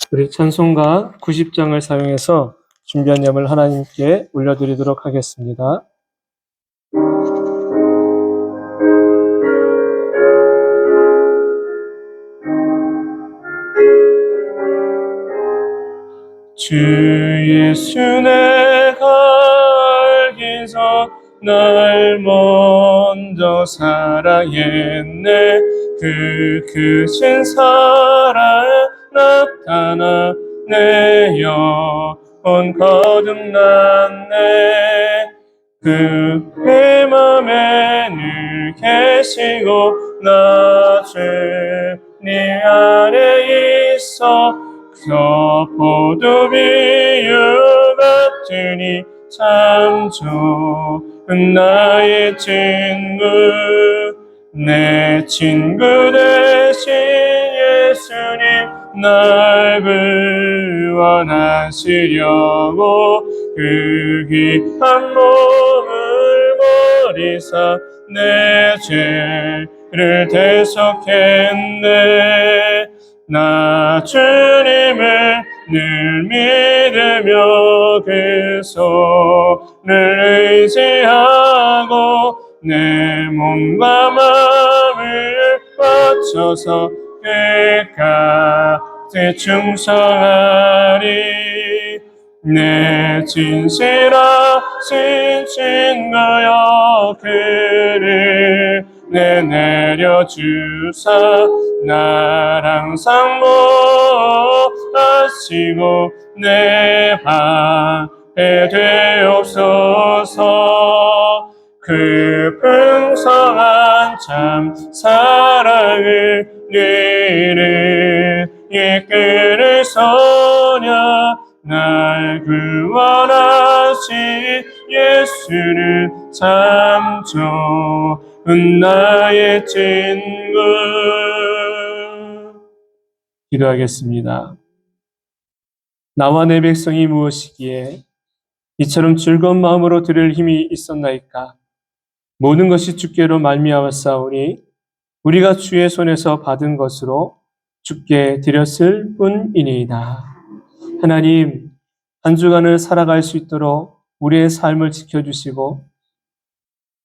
우리 찬송가 90장을 사용해서 준비한 예물 하나님께 올려드리도록 하겠습니다. 주 예수 내가 알기서 날 먼저 사랑했네. 그 크신 사랑 나타나 내 영혼 거듭났네. 내 맘에 늘 계시고 나 주님 안에 있어. 저 포도비유 같으니 참 좋은 나의 친구. 내 친구 되신 예수님 날 구원하시려고 그 귀한 몸을 버리사 내 죄를 대속했네. 나 주님을 늘 믿으며 그 손을 의지하고 내 몸과 마음을 바쳐서 끝까지 충성하리. 내 진실하신 친구여 그를 내려주사 날 항상 모하시고 내 방패 되옵소서. 그 풍성한 참 사랑을 늘 이끌을 소녀 날 구원하신 예수는 참 좋은 나의 친구. 기도하겠습니다. 나와 내 백성이 무엇이기에 이처럼 즐거운 마음으로 드릴 힘이 있었나이까. 모든 것이 주께로 말미암았사오니 우리가 주의 손에서 받은 것으로 주께 드렸을 뿐이니이다. 하나님, 한 주간을 살아갈 수 있도록 우리의 삶을 지켜주시고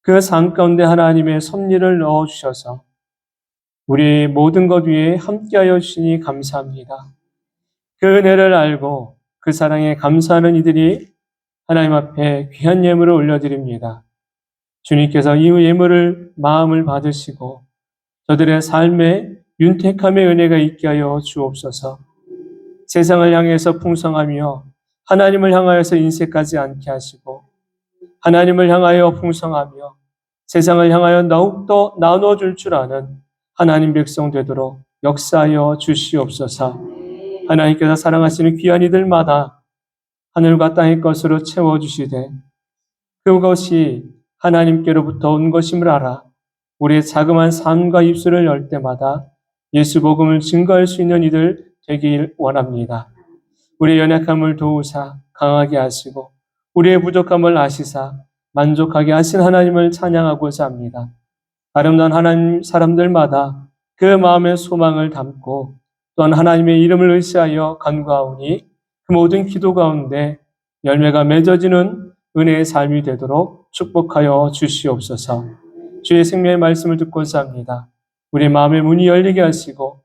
그 삶 가운데 하나님의 섭리를 넣어주셔서 우리 모든 것 위에 함께하여 주시니 감사합니다. 그 은혜를 알고 그 사랑에 감사하는 이들이 하나님 앞에 귀한 예물을 올려드립니다. 주님께서 이 예물을 마음을 받으시고 저들의 삶에 윤택함의 은혜가 있게 하여 주옵소서. 세상을 향해서 풍성하며 하나님을 향하여서 인색하지 않게 하시고 하나님을 향하여 풍성하며 세상을 향하여 더욱더 나눠줄 줄 아는 하나님 백성 되도록 역사하여 주시옵소서. 하나님께서 사랑하시는 귀한 이들마다 하늘과 땅의 것으로 채워주시되 그것이 하나님께로부터 온 것임을 알아 우리의 자그마한 삶과 입술을 열 때마다 예수 복음을 증거할 수 있는 이들 되길 원합니다. 우리의 연약함을 도우사 강하게 하시고 우리의 부족함을 아시사 만족하게 하신 하나님을 찬양하고자 합니다. 아름다운 하나님 사람들마다 그 마음의 소망을 담고 또한 하나님의 이름을 의지하여 간구하오니 그 모든 기도 가운데 열매가 맺어지는 은혜의 삶이 되도록 축복하여 주시옵소서. 주의 생명의 말씀을 듣고자 합니다. 우리 마음의 문이 열리게 하시고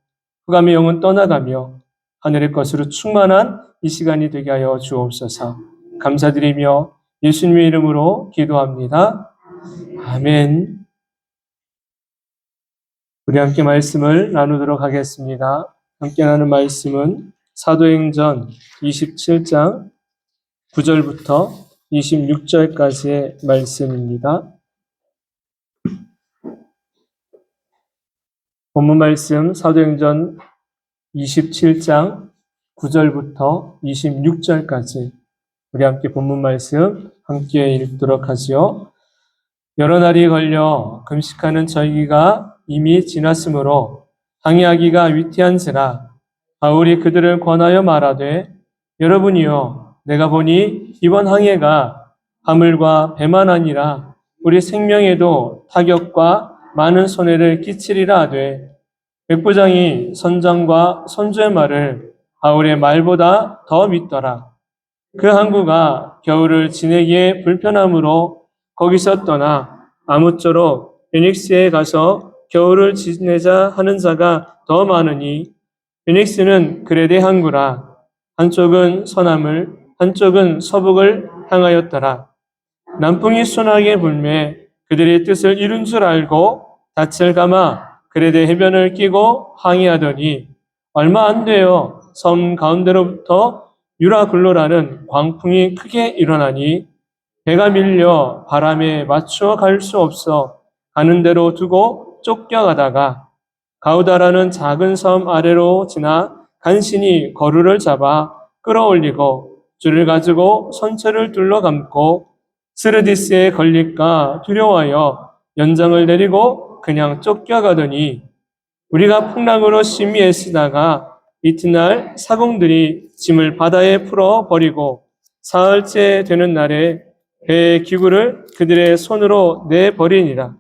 흑암의 영은 떠나가며 하늘의 것으로 충만한 이 시간이 되게 하여 주옵소서. 감사드리며 예수님의 이름으로 기도합니다. 아멘. 우리 함께 말씀을 나누도록 하겠습니다. 함께 나누는 말씀은 사도행전 27장 9절부터 26절까지의 말씀입니다. 본문 말씀 사도행전 27장 9절부터 26절까지 우리 함께 본문 말씀 함께 읽도록 하지요. 여러 날이 걸려 금식하는 저희가 이미 지났으므로 항의하기가 위태한지라 바울이 그들을 권하여 말하되 여러분이여 내가 보니 이번 항해가 화물과 배만 아니라 우리 생명에도 타격과 많은 손해를 끼치리라 하되 백부장이 선장과 선주의 말을 바울의 말보다 더 믿더라. 그 항구가 겨울을 지내기에 불편하므로 거기서 떠나 아무쪼록 피닉스에 가서 겨울을 지내자 하는 자가 더 많으니 피닉스는 그레데 항구라. 한쪽은 서남을 한쪽은 서북을 향하였더라. 남풍이 순하게 불매 그들의 뜻을 이룬 줄 알고 닻을 감아 그레데 해변을 끼고 항해하더니 얼마 안 되어 섬 가운데로부터 유라굴로라는 광풍이 크게 일어나니 배가 밀려 바람에 맞추어 갈 수 없어 가는 대로 두고 쫓겨가다가 가우다라는 작은 섬 아래로 지나 간신히 거루를 잡아 끌어올리고 줄을 가지고 선체를 둘러감고 스르디스에 걸릴까 두려워하여 연장을 내리고 그냥 쫓겨가더니 우리가 풍랑으로 심히 애쓰다가 이튿날 사공들이 짐을 바다에 풀어 버리고 사흘째 되는 날에 배의 기구를 그들의 손으로 내버리니라.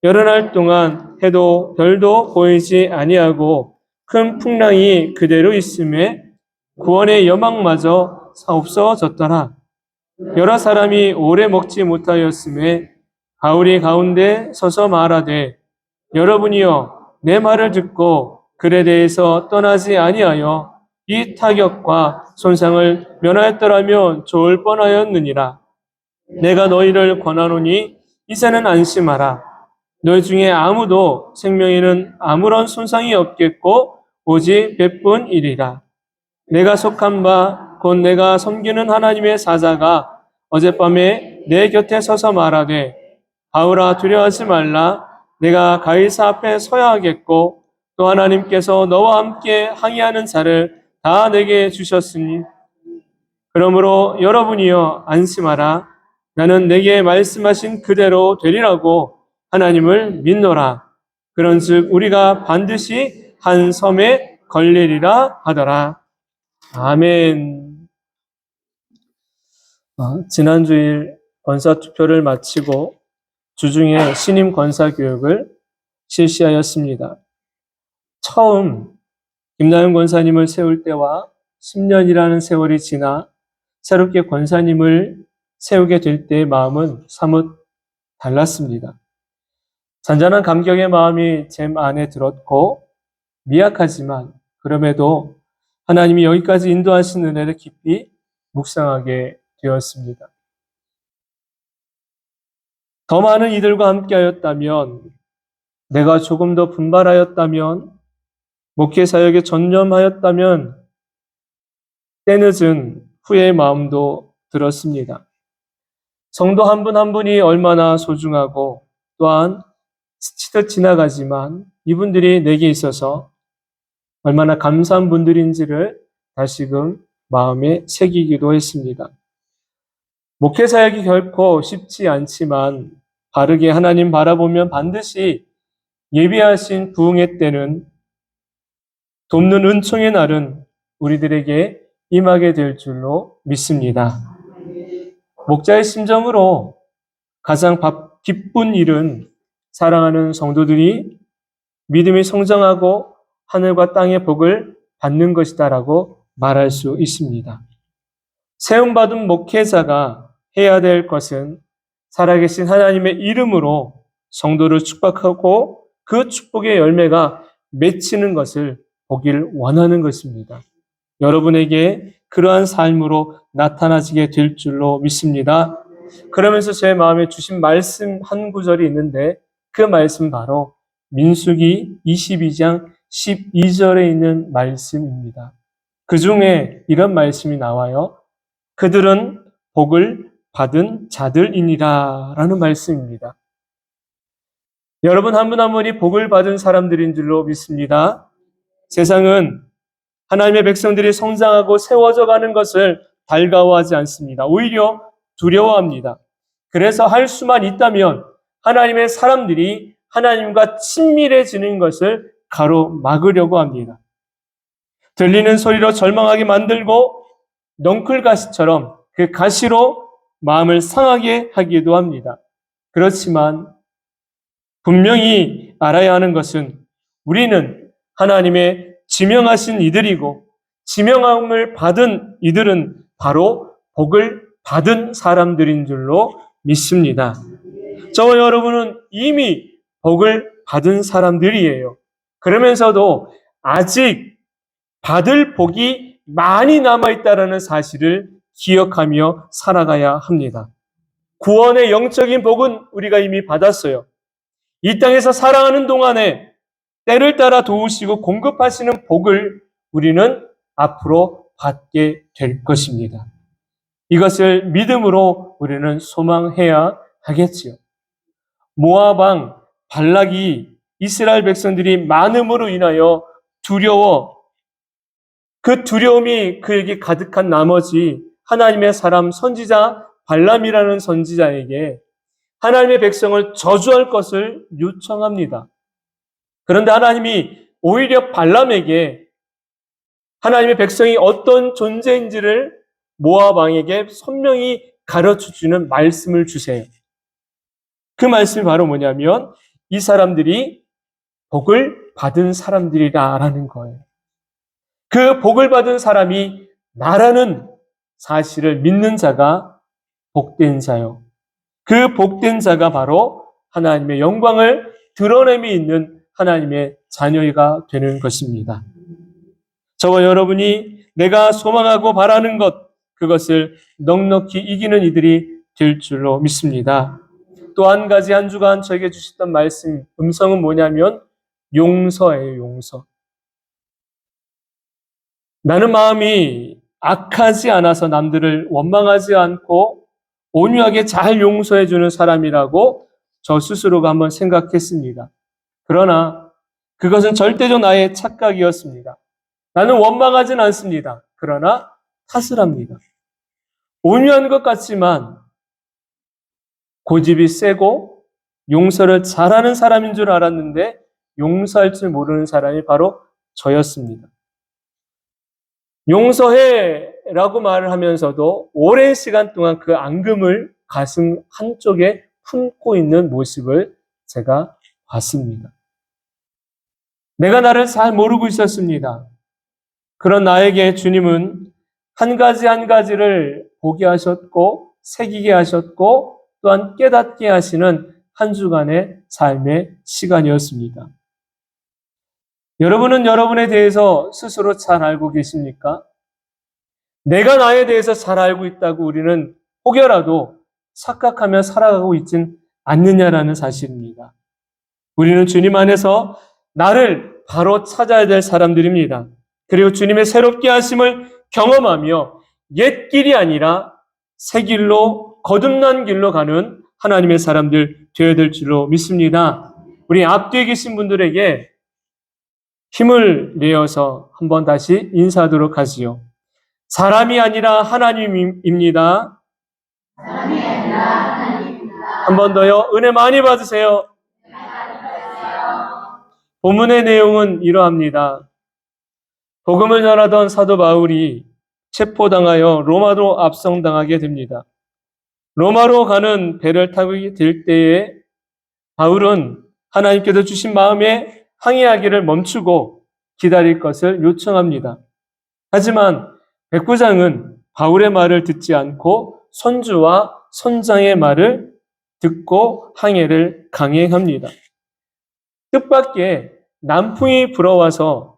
여러 날 동안 해도 별도 보이지 아니하고 큰 풍랑이 그대로 있음에 구원의 여망마저 없어졌더라. 여러 사람이 오래 먹지 못하였음에 바울이 가운데 서서 말하되 여러분이여 내 말을 듣고 글에 대해서 떠나지 아니하여 이 타격과 손상을 면하였더라면 좋을 뻔하였느니라. 내가 너희를 권하노니 이제는 안심하라. 너희 중에 아무도 생명에는 아무런 손상이 없겠고 오직 別뿐이리라. 내가 속한 바 곧 내가 섬기는 하나님의 사자가 어젯밤에 내 곁에 서서 말하되 바울아 두려워하지 말라. 내가 가이사 앞에 서야 하겠고 또 하나님께서 너와 함께 항해하는 자를 다 내게 주셨으니 그러므로 여러분이여 안심하라. 나는 내게 말씀하신 그대로 되리라고 하나님을 믿노라. 그런즉 우리가 반드시 한 섬에 걸리리라 하더라. 아멘. 지난 주일 권사 투표를 마치고 주중에 신임 권사 교육을 실시하였습니다. 처음 김나영 권사님을 세울 때와 10년이라는 세월이 지나 새롭게 권사님을 세우게 될 때의 마음은 사뭇 달랐습니다. 잔잔한 감격의 마음이 제 안에 들었고 미약하지만 그럼에도 하나님이 여기까지 인도하신 은혜를 깊이 묵상하게 되었습니다. 더 많은 이들과 함께하였다면, 내가 조금 더 분발하였다면, 목회 사역에 전념하였다면 때늦은 후회의 마음도 들었습니다. 성도 한 분 한 분이 얼마나 소중하고 또한 스치듯 지나가지만 이분들이 내게 있어서 얼마나 감사한 분들인지를 다시금 마음에 새기기도 했습니다. 목회 사역이 결코 쉽지 않지만 바르게 하나님 바라보면 반드시 예비하신 부흥의 때는 돕는 은총의 날은 우리들에게 임하게 될 줄로 믿습니다. 목자의 심정으로 가장 기쁜 일은 사랑하는 성도들이 믿음이 성장하고 하늘과 땅의 복을 받는 것이다라고 말할 수 있습니다. 세움받은 목회자가 해야 될 것은 살아계신 하나님의 이름으로 성도를 축복하고 그 축복의 열매가 맺히는 것을 보기를 원하는 것입니다. 여러분에게 그러한 삶으로 나타나지게 될 줄로 믿습니다. 그러면서 제 마음에 주신 말씀 한 구절이 있는데 그 말씀 바로 민수기 22장 12절에 있는 말씀입니다. 그 중에 이런 말씀이 나와요. 그들은 복을 받은 자들이니라 라는 말씀입니다. 여러분 한 분 한 분이 복을 받은 사람들인 줄로 믿습니다. 세상은 하나님의 백성들이 성장하고 세워져 가는 것을 달가워하지 않습니다. 오히려 두려워합니다. 그래서 할 수만 있다면 하나님의 사람들이 하나님과 친밀해지는 것을 가로막으려고 합니다. 들리는 소리로 절망하게 만들고 넝쿨가시처럼 그 가시로 마음을 상하게 하기도 합니다. 그렇지만 분명히 알아야 하는 것은 우리는 하나님의 지명하신 이들이고 지명함을 받은 이들은 바로 복을 받은 사람들인 줄로 믿습니다. 저와 여러분은 이미 복을 받은 사람들이에요. 그러면서도 아직 받을 복이 많이 남아있다는 사실을 기억하며 살아가야 합니다. 구원의 영적인 복은 우리가 이미 받았어요. 이 땅에서 살아가는 동안에 때를 따라 도우시고 공급하시는 복을 우리는 앞으로 받게 될 것입니다. 이것을 믿음으로 우리는 소망해야 하겠지요. 모압 왕 발락이 이스라엘 백성들이 많음으로 인하여 그 두려움이 그에게 가득한 나머지 하나님의 사람 선지자 발람이라는 선지자에게 하나님의 백성을 저주할 것을 요청합니다. 그런데 하나님이 오히려 발람에게 하나님의 백성이 어떤 존재인지를 모압 왕에게 선명히 가르쳐주는 말씀을 주세요. 그 말씀이 바로 뭐냐면 이 사람들이 복을 받은 사람들이라는 거예요. 그 복을 받은 사람이 나라는 사실을 믿는 자가 복된 자요. 그 복된 자가 바로 하나님의 영광을 드러냄이 있는 하나님의 자녀가 되는 것입니다. 저와 여러분이 내가 소망하고 바라는 것, 그것을 넉넉히 이기는 이들이 될 줄로 믿습니다. 또 한 가지 한 주간 저에게 주셨던 말씀, 음성은 뭐냐면 용서예요, 용서. 나는 마음이 악하지 않아서 남들을 원망하지 않고 온유하게 잘 용서해주는 사람이라고 저 스스로가 한번 생각했습니다. 그러나 그것은 절대적 나의 착각이었습니다. 나는 원망하진 않습니다. 그러나 탓을 합니다. 온유한 것 같지만 고집이 세고 용서를 잘하는 사람인 줄 알았는데 용서할 줄 모르는 사람이 바로 저였습니다. 용서해라고 말을 하면서도 오랜 시간 동안 그 앙금을 가슴 한쪽에 품고 있는 모습을 제가 봤습니다. 내가 나를 잘 모르고 있었습니다. 그런 나에게 주님은 한 가지 한 가지를 보게 하셨고 새기게 하셨고 또한 깨닫게 하시는 한 주간의 삶의 시간이었습니다. 여러분은 여러분에 대해서 스스로 잘 알고 계십니까? 내가 나에 대해서 잘 알고 있다고 우리는 혹여라도 착각하며 살아가고 있진 않느냐라는 사실입니다. 우리는 주님 안에서 나를 바로 찾아야 될 사람들입니다. 그리고 주님의 새롭게 하심을 경험하며 옛 길이 아니라 새 길로 거듭난 길로 가는 하나님의 사람들 되어야 될 줄로 믿습니다. 우리 앞뒤에 계신 분들에게 힘을 내어서 한번 다시 인사하도록 하지요. 사람이 아니라 하나님입니다. 사람이 아니라 하나님입니다. 한 번 더요. 은혜 많이 받으세요. 본문의 내용은 이러합니다. 복음을 전하던 사도 바울이 체포당하여 로마로 압송당하게 됩니다. 로마로 가는 배를 타게 될 때에 바울은 하나님께서 주신 마음에 항해하기를 멈추고 기다릴 것을 요청합니다. 하지만 백부장은 바울의 말을 듣지 않고 선주와 선장의 말을 듣고 항해를 강행합니다. 뜻밖의 남풍이 불어와서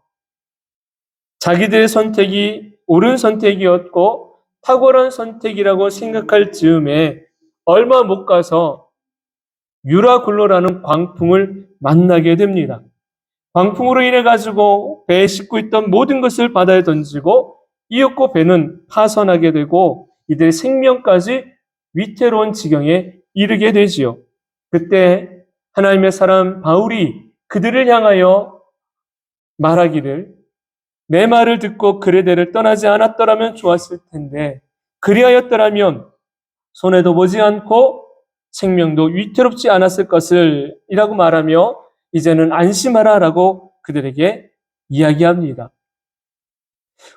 자기들의 선택이 옳은 선택이었고 탁월한 선택이라고 생각할 즈음에 얼마 못 가서 유라굴로라는 광풍을 만나게 됩니다. 광풍으로 인해 가지고 배에 싣고 있던 모든 것을 바다에 던지고 이윽고 배는 파선하게 되고 이들의 생명까지 위태로운 지경에 이르게 되지요. 그때 하나님의 사람 바울이 그들을 향하여 말하기를 내 말을 듣고 그레데를 떠나지 않았더라면 좋았을 텐데 그리하였더라면 손해도 보지 않고 생명도 위태롭지 않았을 것을 이라고 말하며 이제는 안심하라라고 그들에게 이야기합니다.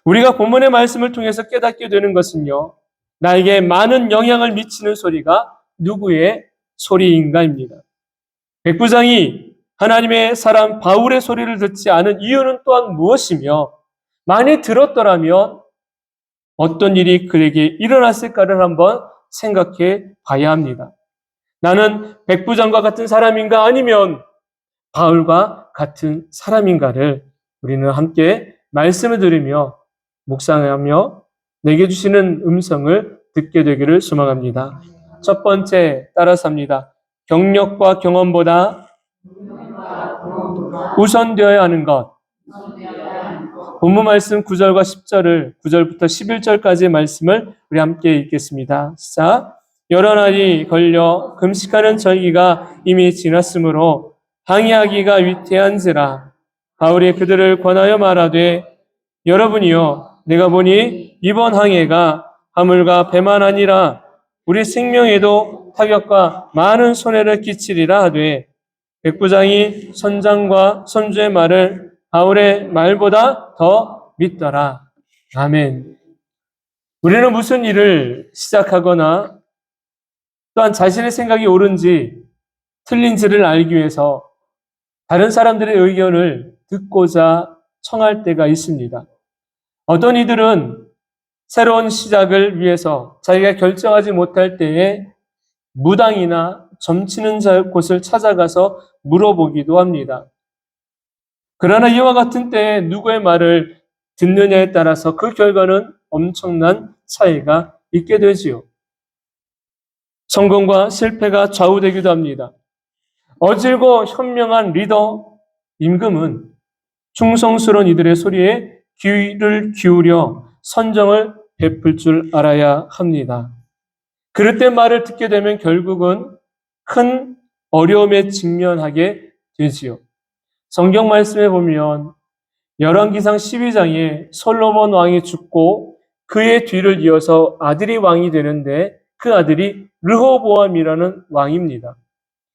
우리가 본문의 말씀을 통해서 깨닫게 되는 것은요. 나에게 많은 영향을 미치는 소리가 누구의 소리인가입니다. 백부장이 하나님의 사람 바울의 소리를 듣지 않은 이유는 또한 무엇이며 많이 들었더라면 어떤 일이 그에게 일어났을까를 한번 생각해 봐야 합니다. 나는 백부장과 같은 사람인가 아니면 바울과 같은 사람인가를 우리는 함께 말씀을 들으며 묵상하며 내게 주시는 음성을 듣게 되기를 소망합니다. 첫 번째 따라서 합니다. 경력과 경험보다 우선되어야 하는 것. 본문 말씀 9절과 10절을 9절부터 11절까지의 말씀을 우리 함께 읽겠습니다. 시작. 여러 날이 걸려 금식하는 저희가 이미 지났으므로 항의하기가 위태한지라. 바울이 그들을 권하여 말하되 여러분이요 내가 보니 이번 항해가 화물과 배만 아니라 우리 생명에도 타격과 많은 손해를 끼치리라 하되 백부장이 선장과 선주의 말을 바울의 말보다 더 믿더라. 아멘. 우리는 무슨 일을 시작하거나 또한 자신의 생각이 옳은지 틀린지를 알기 위해서 다른 사람들의 의견을 듣고자 청할 때가 있습니다. 어떤 이들은 새로운 시작을 위해서 자기가 결정하지 못할 때에 무당이나 점치는 곳을 찾아가서 물어보기도 합니다. 그러나 이와 같은 때에 누구의 말을 듣느냐에 따라서 그 결과는 엄청난 차이가 있게 되지요. 성공과 실패가 좌우되기도 합니다. 어질고 현명한 리더 임금은 충성스러운 이들의 소리에 귀를 기울여 선정을 베풀 줄 알아야 합니다. 그릇된 말을 듣게 되면 결국은 큰 어려움에 직면하게 되지요. 성경 말씀에 보면 열왕기상 12장에 솔로몬 왕이 죽고 그의 뒤를 이어서 아들이 왕이 되는데 그 아들이 르호보암이라는 왕입니다.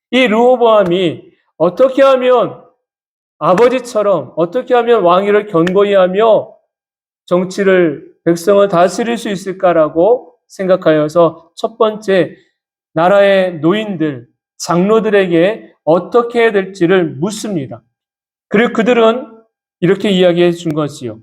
이 르호보암이 어떻게 하면 아버지처럼 어떻게 하면 왕위를 견고히 하며 정치를 백성을 다스릴 수 있을까라고 생각하여서 첫 번째 나라의 노인들, 장로들에게 어떻게 해야 될지를 묻습니다. 그리고 그들은 이렇게 이야기해 준 것이요.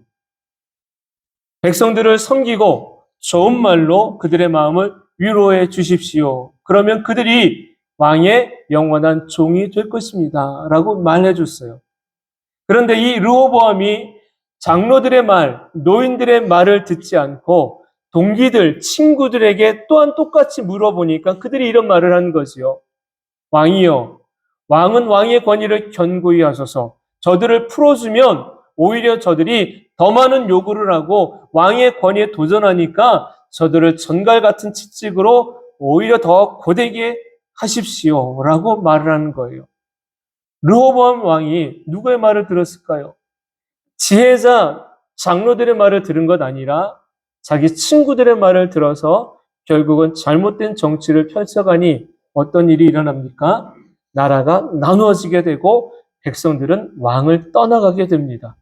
백성들을 섬기고 좋은 말로 그들의 마음을 위로해 주십시오. 그러면 그들이 왕의 영원한 종이 될 것입니다. 라고 말해 줬어요. 그런데 이 르호보암이 장로들의 말, 노인들의 말을 듣지 않고 동기들, 친구들에게 또한 똑같이 물어보니까 그들이 이런 말을 하는 거지요. 왕이요. 왕은 왕의 권위를 견고히 하소서. 저들을 풀어주면 오히려 저들이 더 많은 요구를 하고 왕의 권위에 도전하니까 저들을 전갈 같은 채찍으로 오히려 더 고되게 하십시오. 라고 말을 하는 거예요. 르호보암 왕이 누구의 말을 들었을까요? 지혜자 장로들의 말을 들은 것 아니라 자기 친구들의 말을 들어서 결국은 잘못된 정치를 펼쳐가니 어떤 일이 일어납니까? 나라가 나누어지게 되고 백성들은 왕을 떠나가게 됩니다.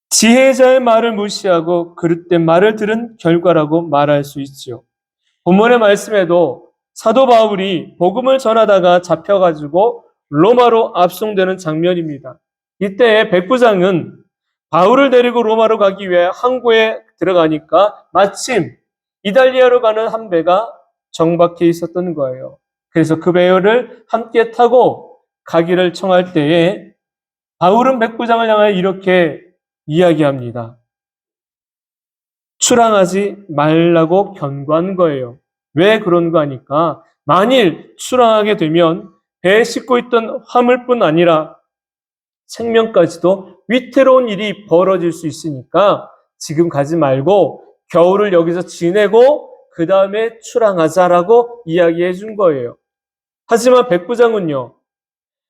지혜자의 말을 무시하고 그릇된 말을 들은 결과라고 말할 수 있지요. 본문의 말씀에도 사도 바울이 복음을 전하다가 잡혀가지고 로마로 압송되는 장면입니다. 이때 백부장은 바울을 데리고 로마로 가기 위해 항구에 들어가니까 마침 이달리아로 가는 한 배가 정박해 있었던 거예요. 그래서 그 배를 함께 타고 가기를 청할 때에 바울은 백부장을 향하여 이렇게 이야기합니다. 출항하지 말라고 경고한 거예요. 왜 그런가 하니까 만일 출항하게 되면 배에 싣고 있던 화물뿐 아니라 생명까지도 위태로운 일이 벌어질 수 있으니까 지금 가지 말고 겨울을 여기서 지내고 그 다음에 출항하자라고 이야기해 준 거예요. 하지만 백부장은요,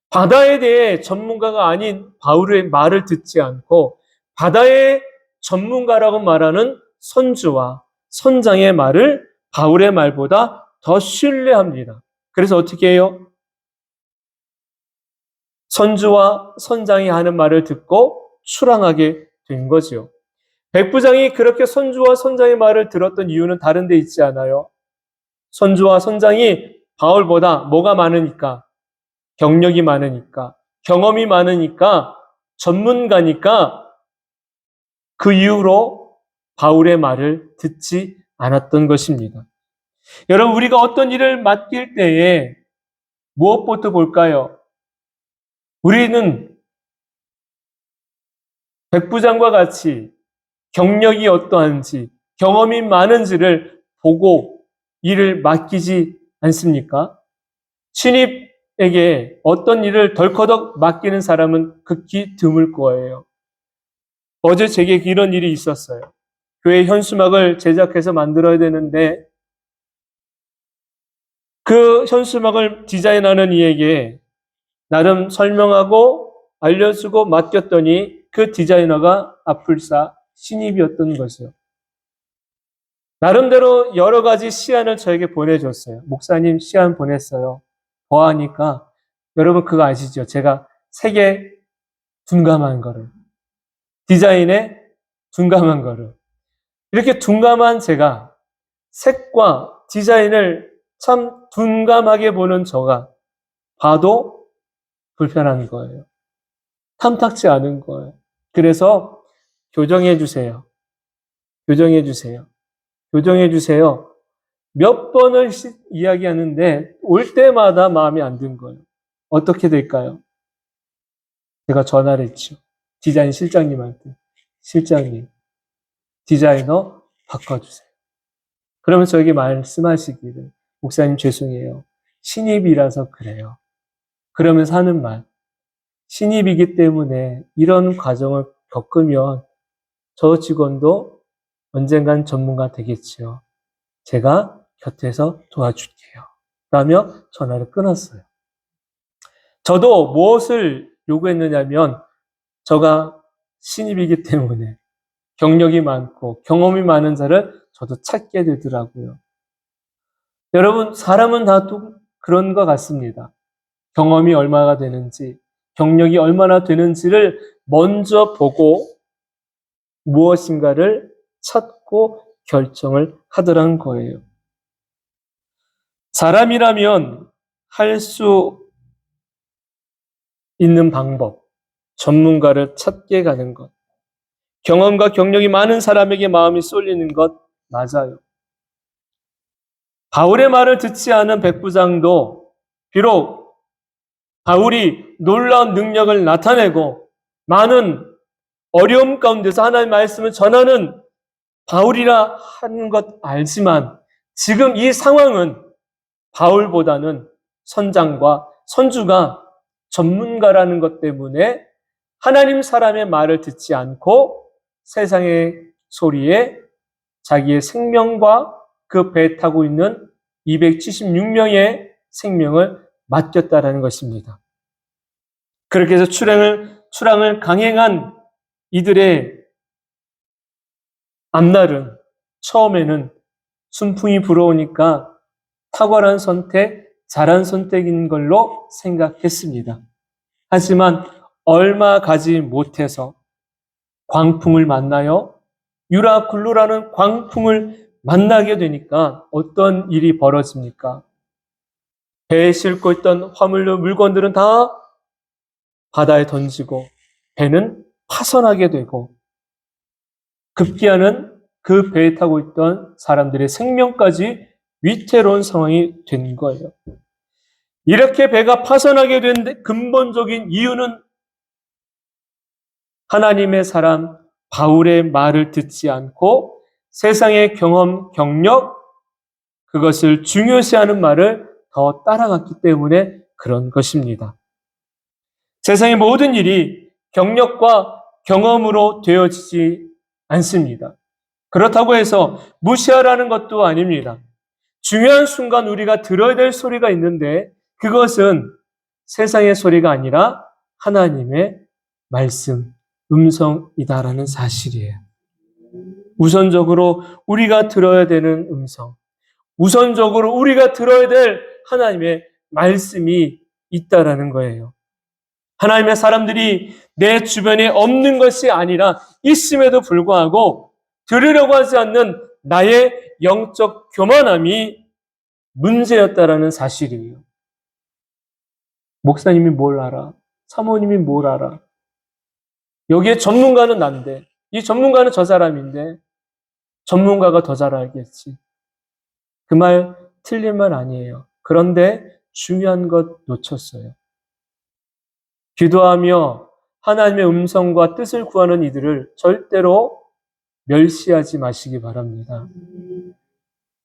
바다에 대해 전문가가 아닌 바울의 말을 듣지 않고 바다의 전문가라고 말하는 선주와 선장의 말을 바울의 말보다 더 신뢰합니다. 그래서 어떻게 해요? 선주와 선장이 하는 말을 듣고 출항하게 된 거죠. 백부장이 그렇게 선주와 선장의 말을 들었던 이유는 다른 데 있지 않아요. 선주와 선장이 바울보다 뭐가 많으니까? 경력이 많으니까, 경험이 많으니까 전문가니까 그 이후로 바울의 말을 듣지 않았던 것입니다. 여러분, 우리가 어떤 일을 맡길 때에 무엇부터 볼까요? 우리는 백부장과 같이 경력이 어떠한지, 경험이 많은지를 보고 일을 맡기지 않습니까? 신입에게 어떤 일을 덜커덕 맡기는 사람은 극히 드물 거예요. 어제 제게 이런 일이 있었어요. 교회 현수막을 제작해서 만들어야 되는데 그 현수막을 디자인하는 이에게 나름 설명하고 알려주고 맡겼더니 그 디자이너가 아플싸 신입이었던 것이요. 나름대로 여러 가지 시안을 저에게 보내줬어요. 목사님 시안 보냈어요. 보아하니까 여러분 그거 아시죠? 제가 색에 둔감한 거를, 디자인에 둔감한 거를, 이렇게 둔감한 제가 색과 디자인을 참 둔감하게 보는 저가 봐도 불편한 거예요. 탐탁지 않은 거예요. 그래서 교정해 주세요. 교정해 주세요. 교정해 주세요. 몇 번을 이야기하는데 올 때마다 마음에 안 든 거예요. 어떻게 될까요? 제가 전화를 했죠. 디자인 실장님한테. 실장님, 디자이너 바꿔주세요. 그러면 저에게 말씀하시기를 목사님 죄송해요. 신입이라서 그래요. 그러면서 하는 말. 신입이기 때문에 이런 과정을 겪으면 저 직원도 언젠간 전문가 되겠지요. 제가 곁에서 도와줄게요. 라며 전화를 끊었어요. 저도 무엇을 요구했느냐면 저가 신입이기 때문에 경력이 많고 경험이 많은 자를 저도 찾게 되더라고요. 여러분, 사람은 다 그런 것 같습니다. 경험이 얼마나 되는지, 경력이 얼마나 되는지를 먼저 보고 무엇인가를 찾고 결정을 하더란 거예요. 사람이라면 할 수 있는 방법, 전문가를 찾게 가는 것, 경험과 경력이 많은 사람에게 마음이 쏠리는 것 맞아요. 바울의 말을 듣지 않은 백부장도 비록 바울이 놀라운 능력을 나타내고 많은 어려움 가운데서 하나님의 말씀을 전하는 바울이라 하는 것 알지만 지금 이 상황은 바울보다는 선장과 선주가 전문가라는 것 때문에 하나님 사람의 말을 듣지 않고 세상의 소리에 자기의 생명과 그 배에 타고 있는 276명의 생명을 맡겼다라는 것입니다. 그렇게 해서 출항을 강행한 이들의 앞날은 처음에는 순풍이 불어오니까 탁월한 선택, 잘한 선택인 걸로 생각했습니다. 하지만 얼마 가지 못해서 광풍을 만나요. 유라굴루라는 광풍을 만나게 되니까 어떤 일이 벌어집니까? 배에 싣고 있던 화물로 물건들은 다 바다에 던지고 배는 파손하게 되고 급기야는 그 배에 타고 있던 사람들의 생명까지 위태로운 상황이 된 거예요. 이렇게 배가 파손하게 된 근본적인 이유는 하나님의 사람 바울의 말을 듣지 않고 세상의 경험, 경력, 그것을 중요시하는 말을 더 따라갔기 때문에 그런 것입니다. 세상의 모든 일이 경력과 경험으로 되어지지 않습니다. 그렇다고 해서 무시하라는 것도 아닙니다. 중요한 순간 우리가 들어야 될 소리가 있는데 그것은 세상의 소리가 아니라 하나님의 말씀, 음성이다라는 사실이에요. 우선적으로 우리가 들어야 되는 음성, 우선적으로 우리가 들어야 될 하나님의 말씀이 있다라는 거예요. 하나님의 사람들이 내 주변에 없는 것이 아니라 있음에도 불구하고 들으려고 하지 않는 나의 영적 교만함이 문제였다라는 사실이에요. 목사님이 뭘 알아? 사모님이 뭘 알아? 여기에 전문가는 난데, 이 전문가는 저 사람인데, 전문가가 더 잘 알겠지. 그 말 틀린 말 아니에요. 그런데 중요한 것 놓쳤어요. 기도하며 하나님의 음성과 뜻을 구하는 이들을 절대로 멸시하지 마시기 바랍니다.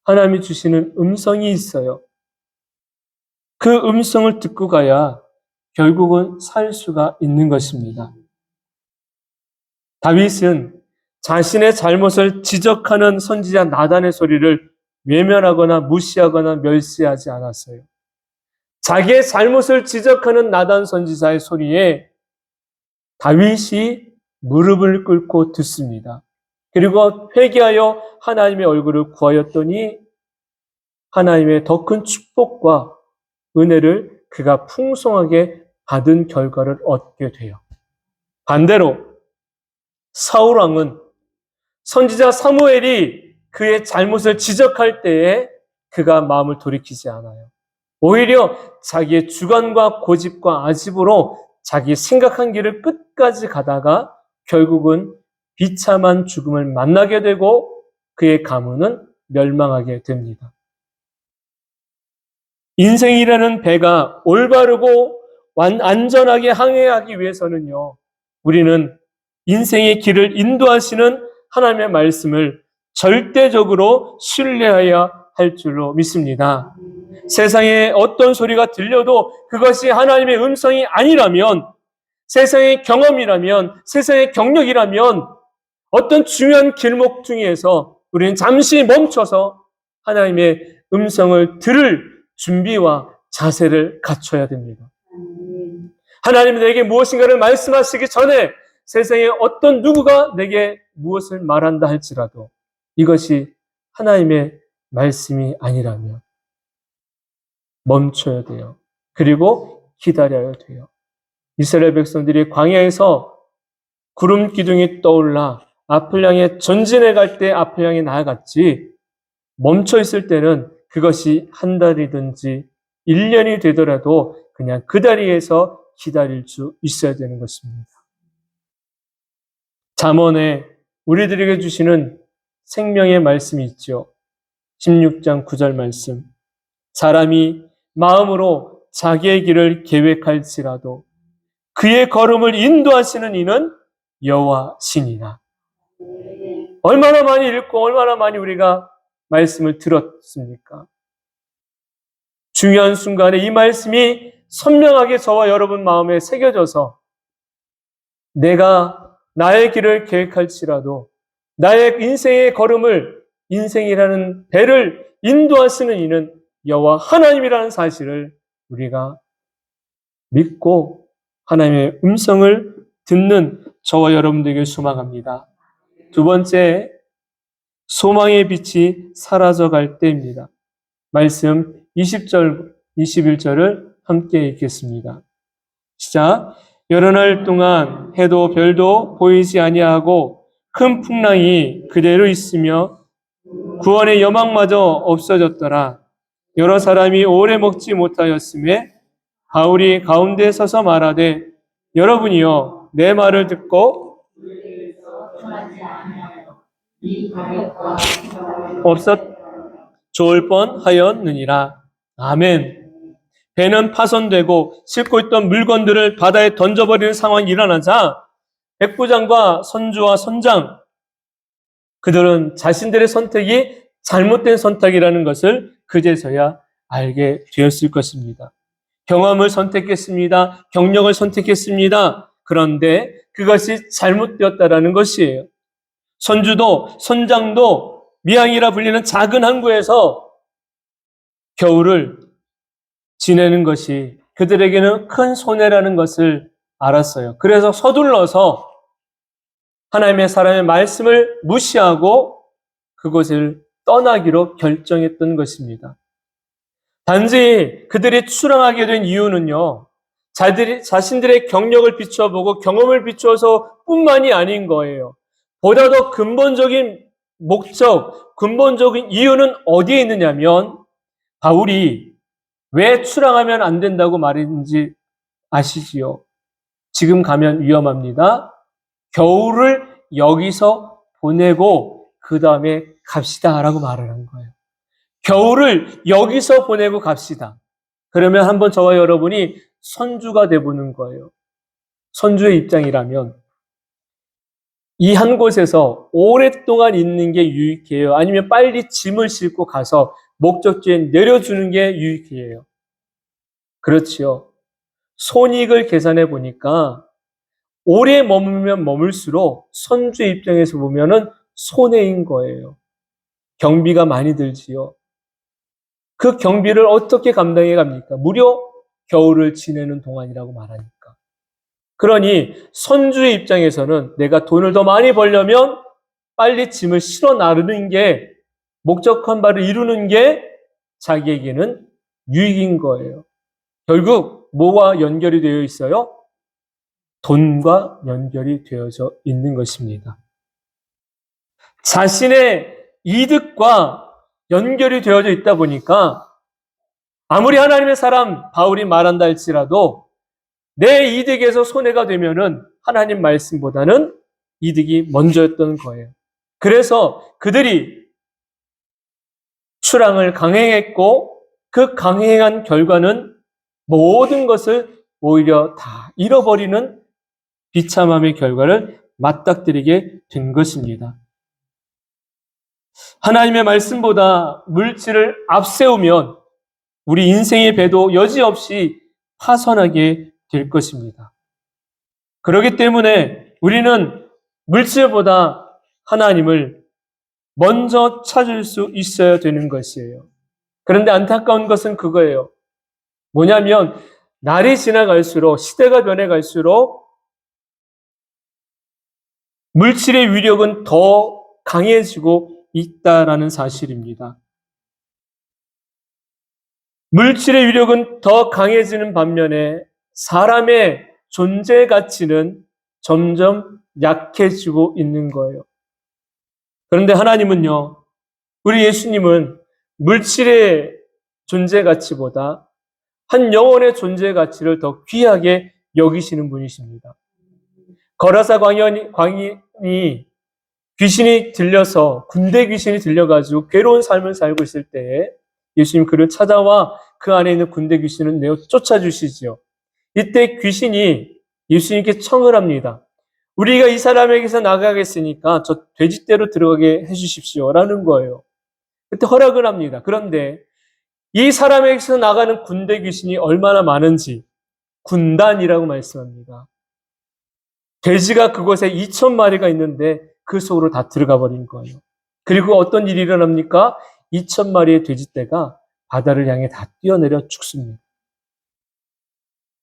하나님이 주시는 음성이 있어요. 그 음성을 듣고 가야 결국은 살 수가 있는 것입니다. 다윗은 자신의 잘못을 지적하는 선지자 나단의 소리를 외면하거나 무시하거나 멸시하지 않았어요. 자기의 잘못을 지적하는 나단 선지자의 소리에 다윗이 무릎을 꿇고 듣습니다. 그리고 회개하여 하나님의 얼굴을 구하였더니 하나님의 더 큰 축복과 은혜를 그가 풍성하게 받은 결과를 얻게 돼요. 반대로 사울 왕은 선지자 사무엘이 그의 잘못을 지적할 때에 그가 마음을 돌이키지 않아요. 오히려 자기의 주관과 고집과 아집으로 자기 생각한 길을 끝까지 가다가 결국은 비참한 죽음을 만나게 되고 그의 가문은 멸망하게 됩니다. 인생이라는 배가 올바르고 안전하게 항해하기 위해서는요, 우리는 인생의 길을 인도하시는 하나님의 말씀을 절대적으로 신뢰해야 할 줄로 믿습니다. 세상에 어떤 소리가 들려도 그것이 하나님의 음성이 아니라면, 세상의 경험이라면, 세상의 경력이라면 어떤 중요한 길목 중에서 우리는 잠시 멈춰서 하나님의 음성을 들을 준비와 자세를 갖춰야 됩니다. 하나님이 내게 무엇인가를 말씀하시기 전에 세상에 어떤 누구가 내게 무엇을 말한다 할지라도 이것이 하나님의 말씀이 아니라면 멈춰야 돼요. 그리고 기다려야 돼요. 이스라엘 백성들이 광야에서 구름 기둥이 떠올라 앞을 향해 전진해 갈 때 앞을 향해 나아갔지, 멈춰 있을 때는 그것이 한 달이든지 1년이 되더라도 그냥 그 자리에서 기다릴 수 있어야 되는 것입니다. 잠언에 우리들에게 주시는 생명의 말씀이 있죠. 16장 9절 말씀. 사람이 마음으로 자기의 길을 계획할지라도 그의 걸음을 인도하시는 이는 여호와시니라. 얼마나 많이 읽고 얼마나 많이 우리가 말씀을 들었습니까? 중요한 순간에 이 말씀이 선명하게 저와 여러분 마음에 새겨져서 내가 나의 길을 계획할지라도 나의 인생의 걸음을, 인생이라는 배를 인도하시는 이는 여호와 하나님이라는 사실을 우리가 믿고 하나님의 음성을 듣는 저와 여러분들에게 소망합니다. 두 번째, 소망의 빛이 사라져갈 때입니다. 말씀 20절, 21절을 함께 읽겠습니다. 시작. 여러 날 동안 해도 별도 보이지 아니하고 큰 풍랑이 그대로 있으며 구원의 여망마저 없어졌더라. 여러 사람이 오래 먹지 못하였음에 바울이 가운데 서서 말하되 여러분이여 내 말을 듣고 없었 좋을 뻔하였느니라. 아멘. 배는 파손되고 싣고 있던 물건들을 바다에 던져버리는 상황이 일어나자 백부장과 선주와 선장, 그들은 자신들의 선택이 잘못된 선택이라는 것을 그제서야 알게 되었을 것입니다. 경험을 선택했습니다. 경력을 선택했습니다. 그런데 그것이 잘못되었다라는 것이에요. 선주도 선장도 미항이라 불리는 작은 항구에서 겨울을 지내는 것이 그들에게는 큰 손해라는 것을 알았어요. 그래서 서둘러서 하나님의 사람의 말씀을 무시하고 그곳을 떠나기로 결정했던 것입니다. 단지 그들이 출항하게 된 이유는요, 자신들의 경력을 비춰보고 경험을 비추어서 뿐만이 아닌 거예요. 보다 더 근본적인 목적, 근본적인 이유는 어디에 있느냐면 바울이 왜 출항하면 안 된다고 말했는지 아시지요? 지금 가면 위험합니다. 겨울을 여기서 보내고 그 다음에 갑시다라고 말을 한 거예요. 겨울을 여기서 보내고 갑시다. 그러면 한번 저와 여러분이 선주가 돼보는 거예요. 선주의 입장이라면 이 한 곳에서 오랫동안 있는 게 유익해요? 아니면 빨리 짐을 싣고 가서 목적지에 내려주는 게 유익해요? 그렇지요. 손익을 계산해 보니까 오래 머물면 머물수록 선주의 입장에서 보면은 손해인 거예요. 경비가 많이 들지요. 그 경비를 어떻게 감당해 갑니까? 무려 겨울을 지내는 동안이라고 말하니까. 그러니 선주의 입장에서는 내가 돈을 더 많이 벌려면 빨리 짐을 실어 나르는 게, 목적한 바를 이루는 게 자기에게는 유익인 거예요. 결국 뭐와 연결이 되어 있어요? 돈과 연결이 되어져 있는 것입니다. 자신의 이득과 연결이 되어져 있다 보니까 아무리 하나님의 사람 바울이 말한다 할지라도 내 이득에서 손해가 되면은 하나님 말씀보다는 이득이 먼저였던 거예요. 그래서 그들이 출항을 강행했고 그 강행한 결과는 모든 것을 오히려 다 잃어버리는 비참함의 결과를 맞닥뜨리게 된 것입니다. 하나님의 말씀보다 물질을 앞세우면 우리 인생의 배도 여지없이 파선하게 될 것입니다. 그렇기 때문에 우리는 물질보다 하나님을 먼저 찾을 수 있어야 되는 것이에요. 그런데 안타까운 것은 그거예요. 뭐냐면 날이 지나갈수록, 시대가 변해갈수록 물질의 위력은 더 강해지고 있다라는 사실입니다. 물질의 위력은 더 강해지는 반면에 사람의 존재 가치는 점점 약해지고 있는 거예요. 그런데 하나님은요, 우리 예수님은 물질의 존재 가치보다 한 영혼의 존재 가치를 더 귀하게 여기시는 분이십니다. 거라사 광인이 귀신이 들려서, 군대 귀신이 들려가지고 괴로운 삶을 살고 있을 때에 예수님 그를 찾아와 그 안에 있는 군대 귀신을 내어 쫓아주시지요. 이때 귀신이 예수님께 청을 합니다. 우리가 이 사람에게서 나가겠으니까 저 돼지떼로 들어가게 해주십시오 라는 거예요. 그때 허락을 합니다. 그런데 이 사람에게서 나가는 군대 귀신이 얼마나 많은지 군단이라고 말씀합니다. 돼지가 그곳에 2,000마리가 있는데 그 속으로 다 들어가 버린 거예요. 그리고 어떤 일이 일어납니까? 2,000마리의 돼지떼가 바다를 향해 다 뛰어내려 죽습니다.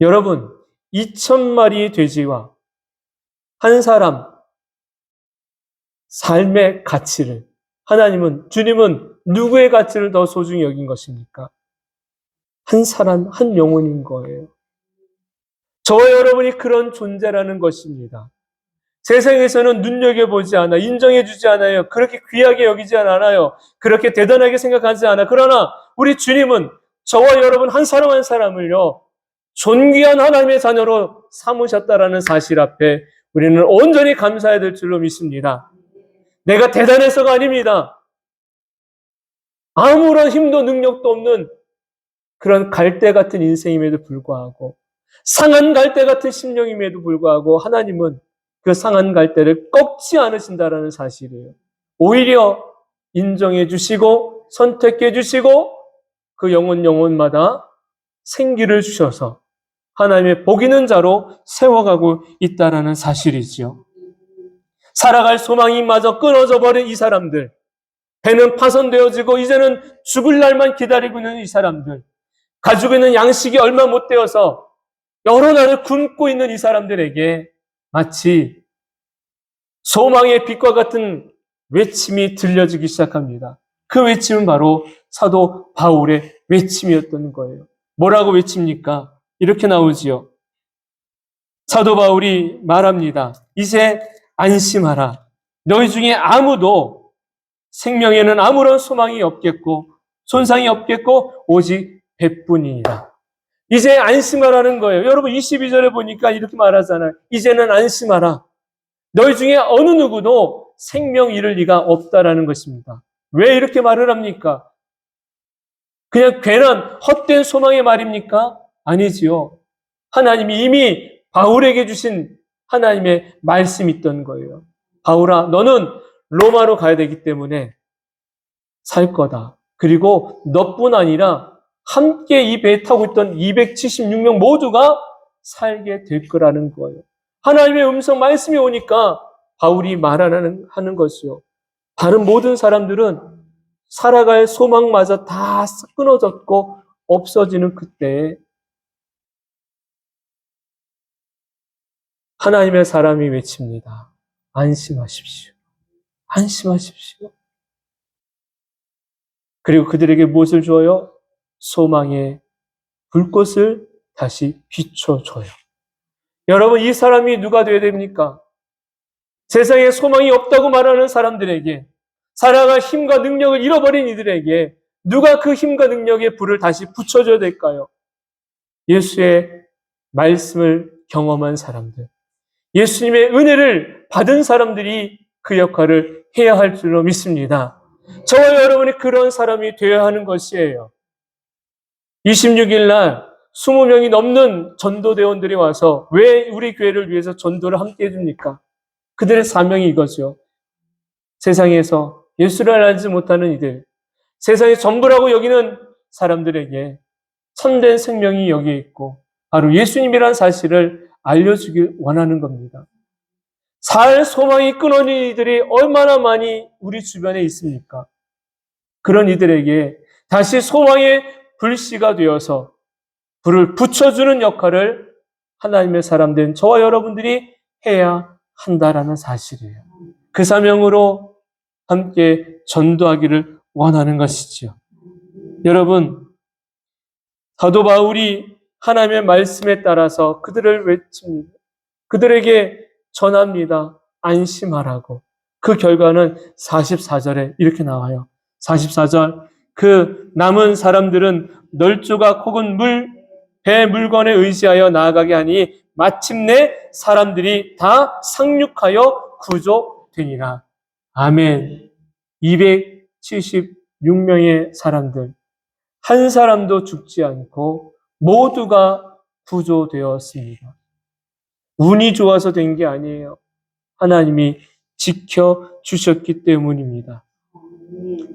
여러분, 2,000마리의 돼지와 한 사람 삶의 가치를, 주님은 누구의 가치를 더 소중히 여긴 것입니까? 한 사람, 한 영혼인 거예요. 저와 여러분이 그런 존재라는 것입니다. 세상에서는 눈여겨보지 않아, 인정해주지 않아요. 그렇게 귀하게 여기지 않아요. 그렇게 대단하게 생각하지 않아. 그러나 우리 주님은 저와 여러분 한 사람 한 사람을요, 존귀한 하나님의 자녀로 삼으셨다라는 사실 앞에 우리는 온전히 감사해야 될 줄로 믿습니다. 내가 대단해서가 아닙니다. 아무런 힘도 능력도 없는 그런 갈대 같은 인생임에도 불구하고, 상한 갈대 같은 심령임에도 불구하고 하나님은 그 상한 갈대를 꺾지 않으신다라는 사실이에요. 오히려 인정해 주시고 선택해 주시고 그 영혼마다 생기를 주셔서 하나님의 복 있는 자로 세워가고 있다라는 사실이지요. 살아갈 소망이 마저 끊어져 버린 이 사람들, 배는 파손되어지고 이제는 죽을 날만 기다리고 있는 이 사람들, 가지고 있는 양식이 얼마 못 되어서 여러 날을 굶고 있는 이 사람들에게 마치 소망의 빛과 같은 외침이 들려지기 시작합니다. 그 외침은 바로 사도 바울의 외침이었던 거예요. 뭐라고 외칩니까? 이렇게 나오지요. 사도 바울이 말합니다. 이제 안심하라. 너희 중에 아무도 생명에는 아무런 소망이 없겠고 손상이 없겠고 오직 배뿐이니라. 이제 안심하라는 거예요. 여러분 22절에 보니까 이렇게 말하잖아요. 이제는 안심하라. 너희 중에 어느 누구도 생명 잃을 리가 없다라는 것입니다. 왜 이렇게 말을 합니까? 그냥 괜한 헛된 소망의 말입니까? 아니지요. 하나님이 이미 바울에게 주신 하나님의 말씀이 있던 거예요. 바울아, 너는 로마로 가야 되기 때문에 살 거다. 그리고 너뿐 아니라 함께 이 배에 타고 있던 276명 모두가 살게 될 거라는 거예요. 하나님의 음성 말씀이 오니까 바울이 말하는 것이요. 다른 모든 사람들은 살아갈 소망마저 다 끊어졌고 없어지는 그때에 하나님의 사람이 외칩니다. 안심하십시오. 안심하십시오. 그리고 그들에게 무엇을 줘요? 소망의 불꽃을 다시 비춰줘요. 여러분, 이 사람이 누가 되어야 됩니까? 세상에 소망이 없다고 말하는 사람들에게, 살아갈 힘과 능력을 잃어버린 이들에게 누가 그 힘과 능력의 불을 다시 붙여줘야 될까요? 예수의 말씀을 경험한 사람들, 예수님의 은혜를 받은 사람들이 그 역할을 해야 할 줄로 믿습니다. 저와 여러분이 그런 사람이 되어야 하는 것이에요. 26일 날 20명이 넘는 전도대원들이 와서 왜 우리 교회를 위해서 전도를 함께 해줍니까? 그들의 사명이 이거죠. 세상에서 예수를 알지 못하는 이들, 세상의 전부라고 여기는 사람들에게 참된 생명이 여기에 있고 바로 예수님이라는 사실을 알려주길 원하는 겁니다. 살 소망이 끊어진 이들이 얼마나 많이 우리 주변에 있습니까? 그런 이들에게 다시 소망의 불씨가 되어서 불을 붙여주는 역할을 하나님의 사람된 저와 여러분들이 해야 한다라는 사실이에요. 그 사명으로 함께 전도하기를 원하는 것이지요. 여러분, 사도 바울이 하나님의 말씀에 따라서 그들을 외칩니다. 그들에게 전합니다. 안심하라고. 그 결과는 44절에 이렇게 나와요. 44절, 그 남은 사람들은 널조각 혹은 배 물건에 의지하여 나아가게 하니 마침내 사람들이 다 상륙하여 구조되니라. 아멘. 276명의 사람들, 한 사람도 죽지 않고 모두가 구조되었습니다. 운이 좋아서 된 게 아니에요. 하나님이 지켜주셨기 때문입니다.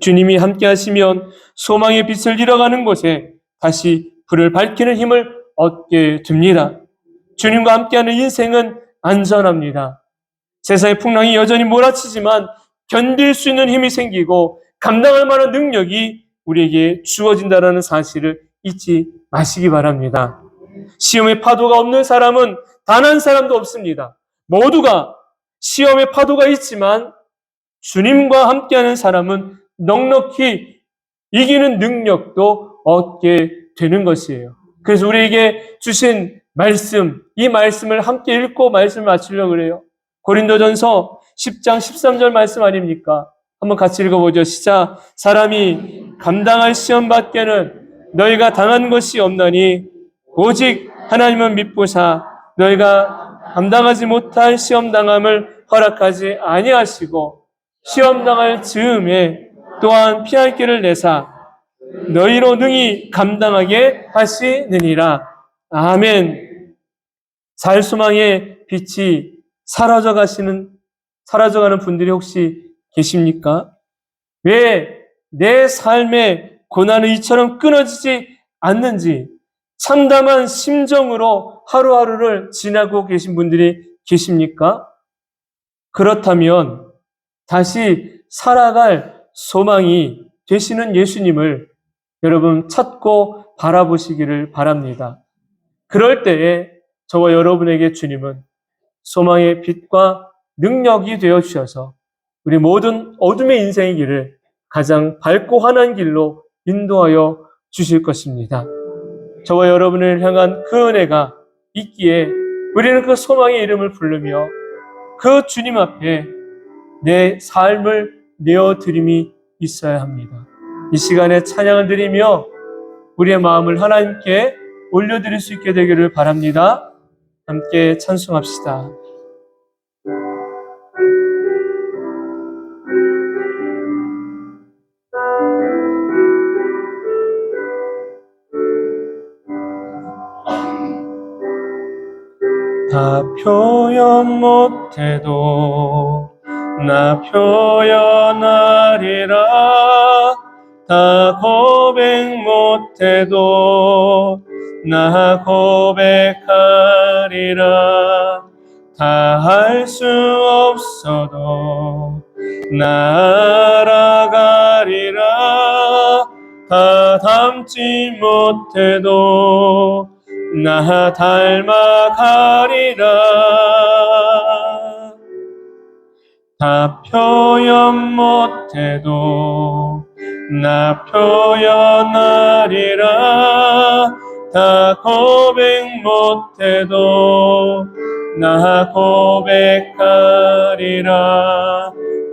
주님이 함께 하시면 소망의 빛을 잃어가는 곳에 다시 불을 밝히는 힘을 얻게 됩니다. 주님과 함께하는 인생은 안전합니다. 세상의 풍랑이 여전히 몰아치지만 견딜 수 있는 힘이 생기고 감당할 만한 능력이 우리에게 주어진다는 사실을 잊지 마시기 바랍니다. 시험의 파도가 없는 사람은 단 한 사람도 없습니다. 모두가 시험의 파도가 있지만 주님과 함께하는 사람은 넉넉히 이기는 능력도 얻게 되는 것이에요. 그래서 우리에게 주신 말씀, 이 말씀을 함께 읽고 말씀을 마치려고 그래요. 고린도전서 10장 13절 말씀 아닙니까? 한번 같이 읽어보죠. 시작. 사람이 감당할 시험 밖에는 너희가 당한 것이 없나니 오직 하나님은 믿보사 너희가 감당하지 못할 시험 당함을 허락하지 아니하시고 시험 당할 즈음에 또한 피할 길을 내사 너희로 능히 감당하게 하시느니라. 아멘. 살 소망의 빛이 사라져가는 분들이 혹시 계십니까? 왜 내 삶의 고난은 이처럼 끊어지지 않는지 참담한 심정으로 하루하루를 지나고 계신 분들이 계십니까? 그렇다면 다시 살아갈 소망이 되시는 예수님을 여러분 찾고 바라보시기를 바랍니다. 그럴 때에 저와 여러분에게 주님은 소망의 빛과 능력이 되어 주셔서 우리 모든 어둠의 인생의 길을 가장 밝고 환한 길로 인도하여 주실 것입니다. 저와 여러분을 향한 그 은혜가 있기에 우리는 그 소망의 이름을 부르며 그 주님 앞에 내 삶을 내어드림이 있어야 합니다. 이 시간에 찬양을 드리며 우리의 마음을 하나님께 올려드릴 수 있게 되기를 바랍니다. 함께 찬송합시다. 다 표현 못해도 나 표현하리라. 다 고백 못해도 나 고백하리라. 다 할 수 없어도 나 알아가리라. 다 닮지 못해도 나 닮아가리라. 다 표현 못해도 나 표현하리라. 다 고백 못해도 나 고백하리라.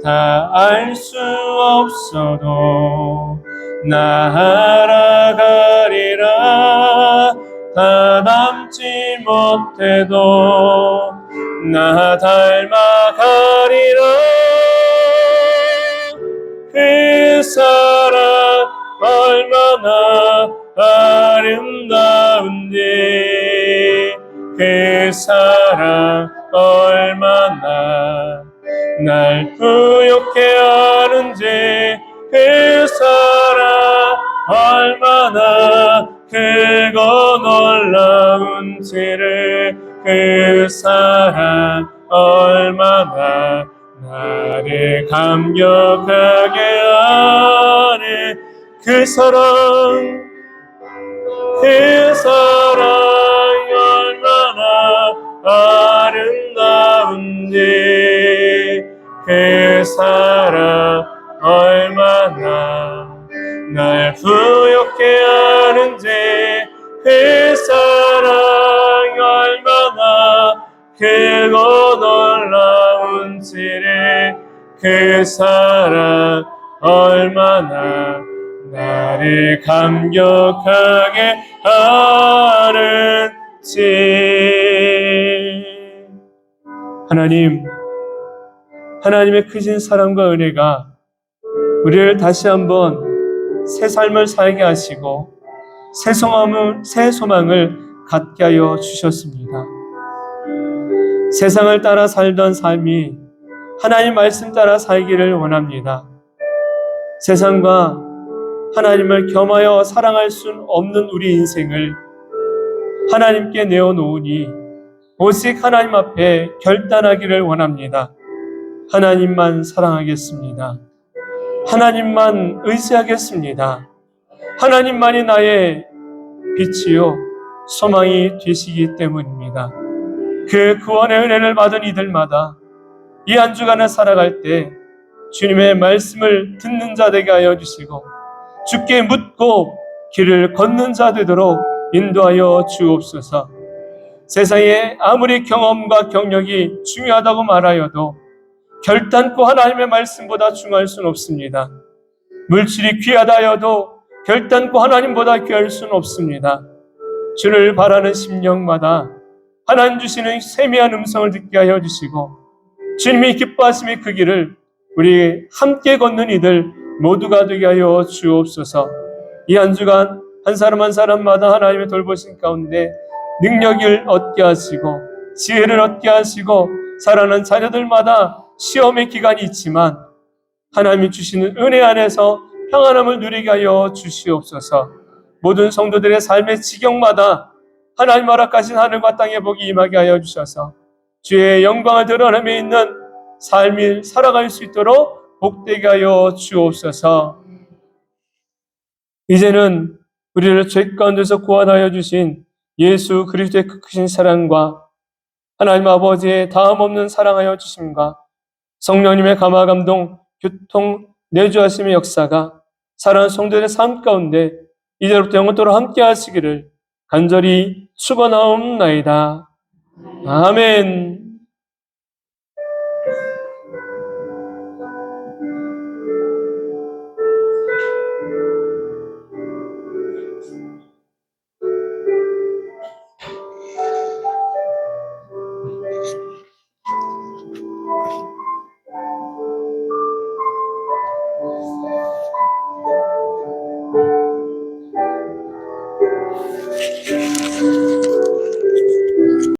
다 알 수 없어도 나 알아가리라. 다 닮지 못해도 나 닮아가리라. 그 사랑 얼마나 아름다운지, 그 사랑 얼마나 날 부욕해 하는지, 그 사랑 얼마나 크고 놀라운지를, 그 사랑 얼마나 나를 감격하게 하네. 그 사랑, 그 사랑 얼마나 아름다운지, 그 사랑 얼마나 날 부욕해 하는지, 그 사랑 얼마나 크고 놀라운지를, 그 사랑 얼마나 나를 감격하게 하는지. 하나님, 하나님의 크신 사랑과 은혜가 우리를 다시 한번 새 삶을 살게 하시고 새 소망을 갖게 하여 주셨습니다. 세상을 따라 살던 삶이 하나님 말씀 따라 살기를 원합니다. 세상과 하나님을 겸하여 사랑할 수 없는 우리 인생을 하나님께 내어놓으니 오직 하나님 앞에 결단하기를 원합니다. 하나님만 사랑하겠습니다. 하나님만 의지하겠습니다. 하나님만이 나의 빛이요 소망이 되시기 때문입니다. 그 구원의 은혜를 받은 이들마다 이 한 주간을 살아갈 때 주님의 말씀을 듣는 자 되게 하여 주시고 주께 묻고 길을 걷는 자 되도록 인도하여 주옵소서. 세상에 아무리 경험과 경력이 중요하다고 말하여도 결단코 하나님의 말씀보다 중요할 수는 없습니다. 물질이 귀하다 하여도 결단코 하나님보다 귀할 수는 없습니다. 주를 바라는 심령마다 하나님 주시는 세미한 음성을 듣게 하여 주시고 주님이 기뻐하심의 그 길을 우리 함께 걷는 이들 모두가 되게 하여 주옵소서. 이 한 주간 한 사람 한 사람마다 하나님의 돌보신 가운데 능력을 얻게 하시고 지혜를 얻게 하시고 살아가는 자녀들마다 시험의 기간이 있지만 하나님이 주시는 은혜 안에서 평안함을 누리게 하여 주시옵소서. 모든 성도들의 삶의 지경마다 하나님 허락하신 하늘과 땅의 복이 임하게 하여 주셔서 주의 영광을 드러내며 있는 삶을 살아갈 수 있도록 복되게 하여 주옵소서. 이제는 우리를 죄 가운데서 구원하여 주신 예수 그리스도의 크신 사랑과 하나님 아버지의 다함없는 사랑하여 주심과 성령님의 감화 감동 교통 내주하심의 역사가 사랑하는 성도들의 삶 가운데 이제부터 영원토록 함께 하시기를 간절히 축원하옵나이다. 아멘.